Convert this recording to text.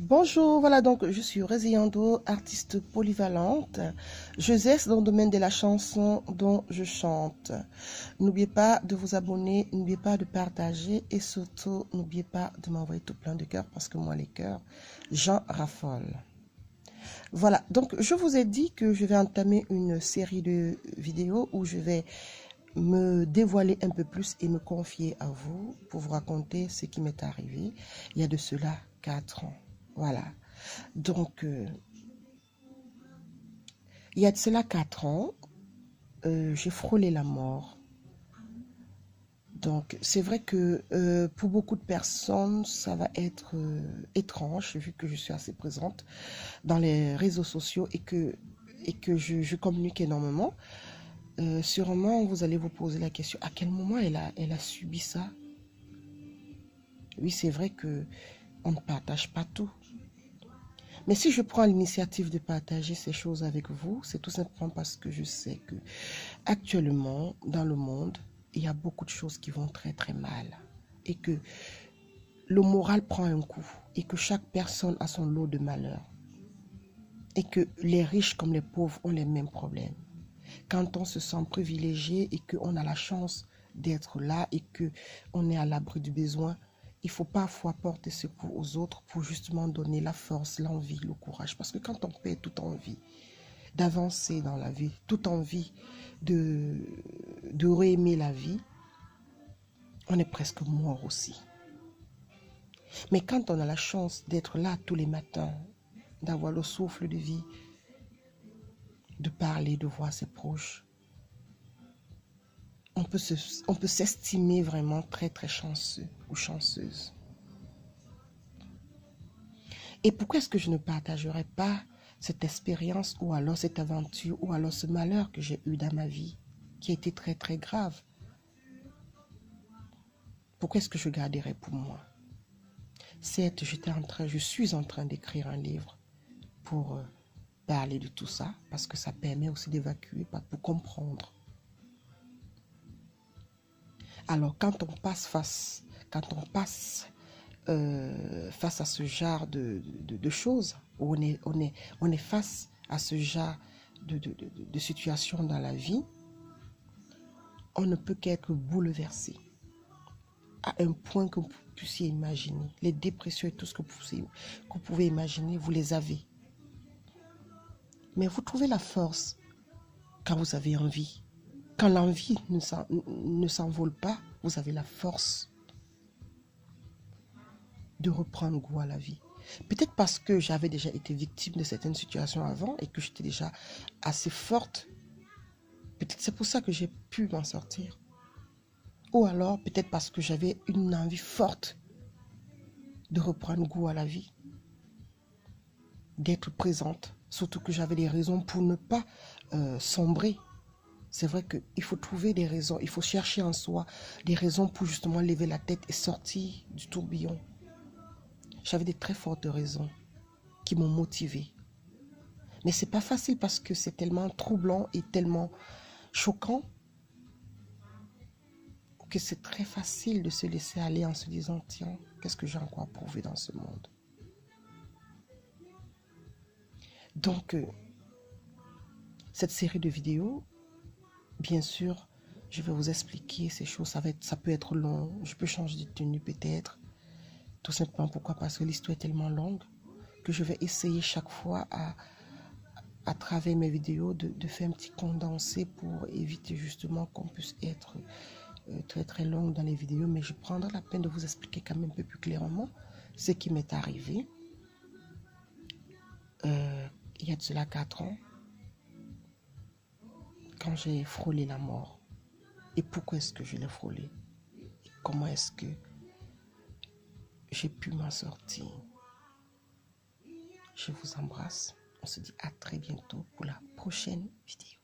Bonjour, voilà donc je suis Résiando, artiste polyvalente. Je zeste dans le domaine de la chanson dont je chante. N'oubliez pas de vous abonner, n'oubliez pas de partager et surtout n'oubliez pas de m'envoyer tout plein de cœurs parce que moi les cœurs, j'en raffole. Voilà, donc je vous ai dit que je vais entamer une série de vidéos où je vais me dévoiler un peu plus et me confier à vous pour vous raconter ce qui m'est arrivé il y a de cela 4 ans. Voilà. Donc, il y a de cela 4 ans, j'ai frôlé la mort. Donc, c'est vrai que pour beaucoup de personnes, ça va être étrange, vu que je suis assez présente dans les réseaux sociaux et que je communique énormément. Sûrement, vous allez vous poser la question, à quel moment elle a subi ça? Oui, c'est vrai que on ne partage pas tout. Mais si je prends l'initiative de partager ces choses avec vous, c'est tout simplement parce que je sais que actuellement, dans le monde, il y a beaucoup de choses qui vont très très mal. Et que le moral prend un coup. Et que chaque personne a son lot de malheur. Et que les riches comme les pauvres ont les mêmes problèmes. Quand on se sent privilégié et qu'on a la chance d'être là et qu'on est à l'abri du besoin, il faut parfois porter secours aux autres pour justement donner la force, l'envie, le courage. Parce que quand on perd toute envie d'avancer dans la vie, toute envie de réaimer la vie, on est presque mort aussi. Mais quand on a la chance d'être là tous les matins, d'avoir le souffle de vie, de parler, de voir ses proches, on peut s'estimer vraiment très très chanceux ou chanceuse. Et pourquoi est-ce que je ne partagerais pas cette expérience ou alors cette aventure ou alors ce malheur que j'ai eu dans ma vie qui a été très très grave? Pourquoi est-ce que je garderais pour moi? Certes, je suis en train d'écrire un livre pour parler de tout ça parce que ça permet aussi d'évacuer, pour comprendre. Alors quand on passe face à ce genre de choses, où on est face à ce genre de situation dans la vie, on ne peut qu'être bouleversé à un point que vous puissiez imaginer. Les dépressions et tout ce que vous pouvez imaginer, vous les avez. Mais vous trouvez la force quand vous avez envie. Quand l'envie ne s'envole pas, vous avez la force de reprendre goût à la vie. Peut-être parce que j'avais déjà été victime de certaines situations avant et que j'étais déjà assez forte. Peut-être c'est pour ça que j'ai pu m'en sortir. Ou alors peut-être parce que j'avais une envie forte de reprendre goût à la vie, d'être présente. Surtout que j'avais des raisons pour ne pas sombrer. C'est vrai qu'il faut trouver des raisons, il faut chercher en soi des raisons pour justement lever la tête et sortir du tourbillon. J'avais des très fortes raisons qui m'ont motivée. Mais c'est pas facile parce que c'est tellement troublant et tellement choquant que c'est très facile de se laisser aller en se disant tiens, qu'est-ce que j'ai encore à prouver dans ce monde? Donc, cette série de vidéos, bien sûr, je vais vous expliquer ces choses. Ça peut être long, je peux changer de tenue peut-être. Tout simplement pourquoi? Parce que l'histoire est tellement longue que je vais essayer chaque fois à travers mes vidéos de faire un petit condensé pour éviter justement qu'on puisse être très très longue dans les vidéos. Mais je prendrai la peine de vous expliquer quand même un peu plus clairement ce qui m'est arrivé il y a de cela 4 ans quand j'ai frôlé la mort. Et pourquoi est-ce que je l'ai frôlé? Et comment est-ce que j'ai pu m'en sortir? Je vous embrasse. On se dit à très bientôt pour la prochaine vidéo.